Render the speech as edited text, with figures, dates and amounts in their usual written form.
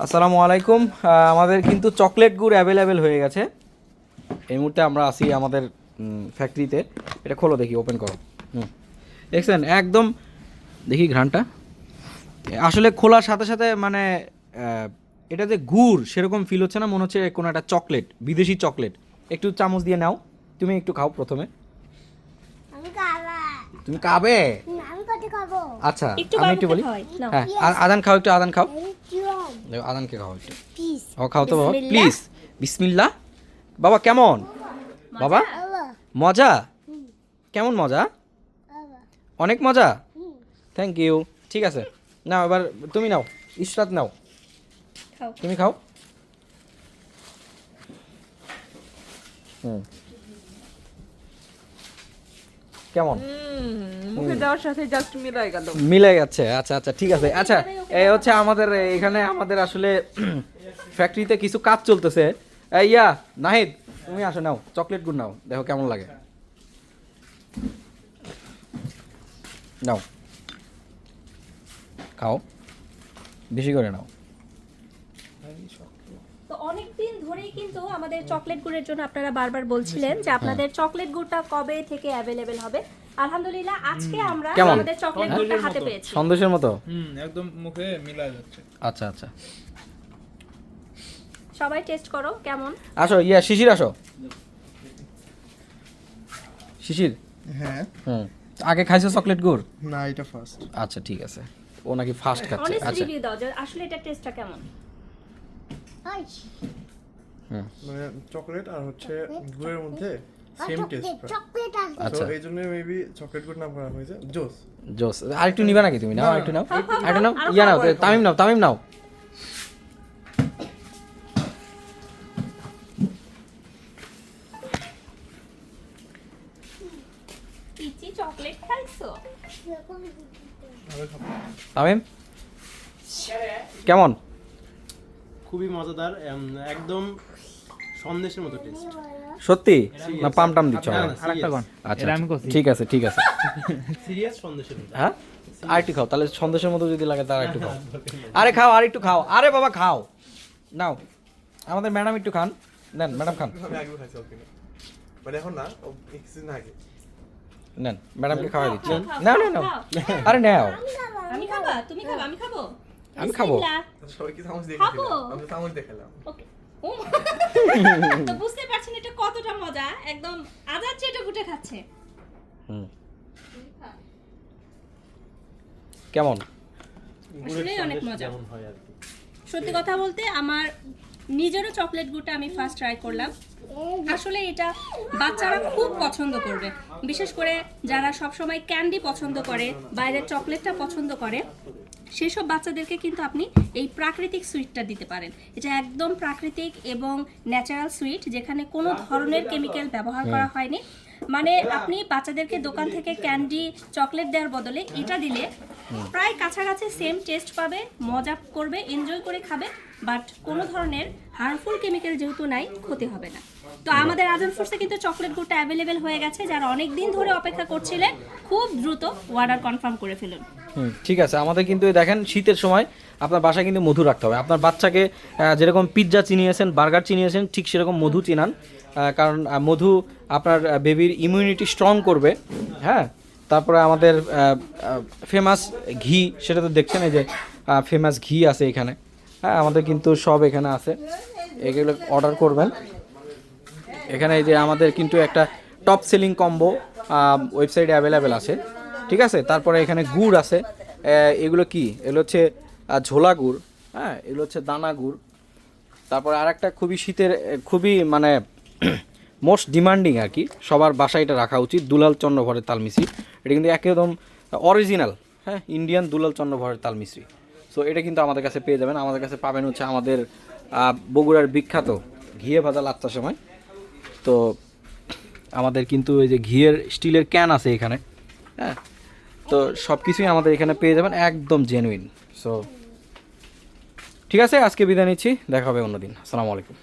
আসসালামু আলাইকুম। আমাদের কিন্তু চকলেট গুড় অ্যাভেলেবেল হয়ে গেছে। এই মুহূর্তে আমরা আসি আমাদের ফ্যাক্টরিতে। এটা খোলো দেখি, ওপেন করো। দেখছেন একদম, দেখি ঘ্রাণটা। আসলে খোলার সাথে সাথে মানে এটা যে গুড় সেরকম ফিল হচ্ছে না, মনে হচ্ছে কোনো একটা চকলেট, বিদেশি চকলেট। একটু চামচ দিয়ে নাও, তুমি একটু খাও প্রথমে। তুমি খাবে? আচ্ছা আমি একটু বলি। হ্যাঁ আদান খাও, একটু আদান খাও। আদানকে খাও একটু। ও খাও তো বাবা প্লিজ। বিসমিল্লাহ। বাবা কেমন? বাবা মজা? কেমন মজা? অনেক মজা। Thank you. ঠিক আছে, নাও এবার তুমি নাও, ইশরাত নাও, তুমি খাও। কেমন? মুখে দেওয়ার সাথে জাস্ট মিলাই গেল, মিলে গেছে। আচ্ছা আচ্ছা ঠিক আছে। আচ্ছা এই হচ্ছে আমাদের এখানে আমাদের আসলে ফ্যাক্টরিতে কিছু কাজ চলতেছে। ইয়া নাহিদ, তুমি আসো, নাও চকলেট গুড় নাও, দেখো কেমন লাগে। নাও খাও, বেশি করে নাও। তো অনেকদিন ধরেই কিন্তু আমাদের চকলেট গুড়ের জন্য আপনারা বারবার বলছিলেন যে আপনাদের চকলেট গুড়টা কবে থেকে অ্যাভেলেবেল হবে। আলহামদুলিল্লাহ আজকে আমরা আমাদের চকলেট গুড়টা হাতে পেয়েছি। সন্দেশের মতো একদম মুখে মিলা যাচ্ছে। আচ্ছা আচ্ছা, সবাই টেস্ট করো কেমন। আসো ইয়া শিশির, আসো শিশির। হ্যাঁ আগে খাইছো চকলেট গুড়? না, এটা ফার্স্ট। আচ্ছা ঠিক আছে, ও নাকি ফার্স্ট খাচ্ছে। অনেস্ট আচ্ছা রিভিউ দাও যে আসলে এটা টেস্টটা কেমন। মানে চকলেট আর হচ্ছে গুড়ের মধ্যে সেম টেস্ট। আচ্ছা, এই জন্য মেবি চকলেট গুড় নাম করা হয়েছে। জোস জোস। আরেকটু নিবা নাকি তুমি? নাও আরেকটু নাও, আরেকটু নাও। ইয়া নাও, তামিম নাও, তামিম নাও। পিচি চকলেট খাইছো? তামিম কেমন? খুবই মজাদার, একদম সন্দেশের মতো টেস্ট। সত্যি না পাম টাম দিচ্ছ? আচ্ছা ঠিক আছে ঠিক আছে। সিরিয়াস সন্দেশের মতো। হ্যাঁ আরেকটু খাও তাহলে, সন্দেশের মতো যদি লাগে তার একটু খাও। আরে খাও, আর একটু খাও। আরে বাবা খাও, নাও। আমাদের ম্যাডাম একটু খান, নেন ম্যাডাম খান। আমি আগে খাইছি ওকে, মানে এখন না, ও কিছুদিন আগে। নেন ম্যাডামকে খাওয়াই দিচ্ছি। নাও নাও নাও, আরে নাও। আমি খাবা, তুমি খাবা, আমি খাবো। আমি খাবো। সবাই কি চামচ দিয়ে খাবো? খেলাম, আমি চামচ দিয়ে খেলাম। ওকে। ও তো বুঝতে পারছেন এটা কতটা মজা, একদম আদার চেটে গুটে খাচ্ছে। কেমন? আসলে অনেক মজা। যেমন হয় আর কি। সত্যি কথা বলতে আমার নিজেরও চকলেট গুড়টা আমি ফার্স্ট ট্রাই করলাম। আসলে এটা বাচ্চারা খুব পছন্দ করবে, বিশেষ করে যারা সবসময় ক্যান্ডি পছন্দ করে, বাইরের চকলেটটা পছন্দ করে, সেসব বাচ্চাদেরকে কিন্তু আপনি এই প্রাকৃতিক সুইটটা দিতে পারেন। এটা একদম প্রাকৃতিক এবং ন্যাচারাল সুইট, যেখানে কোনো ধরনের কেমিক্যাল ব্যবহার করা হয়নি। মানে আপনি বাচ্চাদেরকে দোকান থেকে ক্যান্ডি চকলেট দেওয়ার বদলে এটা দিলে প্রায় কাছাকাছি সেম টেস্ট পাবে, মজা করবে, এনজয় করে খাবে, বাট কোনো ধরনের হার্মফুল কেমিক্যাল যেহেতু নাই, ক্ষতি হবে না। তো আমাদের আজান ফুডসে কিন্তু চকলেট গুড়টা অ্যাভেলেবেল হয়ে গেছে। যারা অনেক দিন ধরে অপেক্ষা করছিলেন, খুব দ্রুত অর্ডার কনফার্ম করে ফেলুন। ঠিক আছে। আমাদের কিন্তু দেখেন শীতের সময় আপনার বাসায় কিন্তু মধু রাখতে হবে। আপনার বাচ্চাকে যেরকম পিৎজা চিনিয়েছেন, বার্গার চিনিয়েছেন, ঠিক সেরকম মধু চিনান। কারণ মধু আপনার বেবির ইমিউনিটি স্ট্রং করবে। হ্যাঁ, তারপরে আমাদের ফেমাস ঘি, সেটা তো দেখছেন, এই যে ফেমাস ঘি আছে এখানে। হ্যাঁ, আমাদের কিন্তু সব এখানে আছে, এগুলো অর্ডার করবেন। এখানে এই যে আমাদের কিন্তু একটা টপ সেলিং কম্বো ওয়েবসাইটে অ্যাভেলেবেল আছে। ঠিক আছে, তারপরে এখানে গুড় আছে। এগুলো কি? এগুলো হচ্ছে ঝোলা গুড়। হ্যাঁ, এগুলো হচ্ছে দানা গুড়। তারপরে আর একটা খুবই শীতের, খুবই মানে মোস্ট ডিমান্ডিং আর কি, সবার বাসায় এটা রাখা উচিত, দুলাল চন্দ্রভরের তাল মিশ্রি। এটা কিন্তু একদম অরিজিনাল, হ্যাঁ, ইন্ডিয়ান দুলাল চন্দ্রভরের তাল মিশ্রি। সো এটা কিন্তু আমাদের কাছে পেয়ে যাবেন। আমাদের কাছে পাবেন হচ্ছে আমাদের বগুড়ার বিখ্যাত ঘিয়ে ভাজা লাচ্চা সময়। তো আমাদের কিন্তু এই যে ঘিয়ের স্টিলের ক্যান আছে এখানে। হ্যাঁ, তো সব কিছুই আমাদের এখানে পেয়ে যাবেন, একদম জেনুইন। সো ঠিক আছে, আজকে বিদায় নিচ্ছি, দেখা হবে অন্যদিন। আসসালামু আলাইকুম।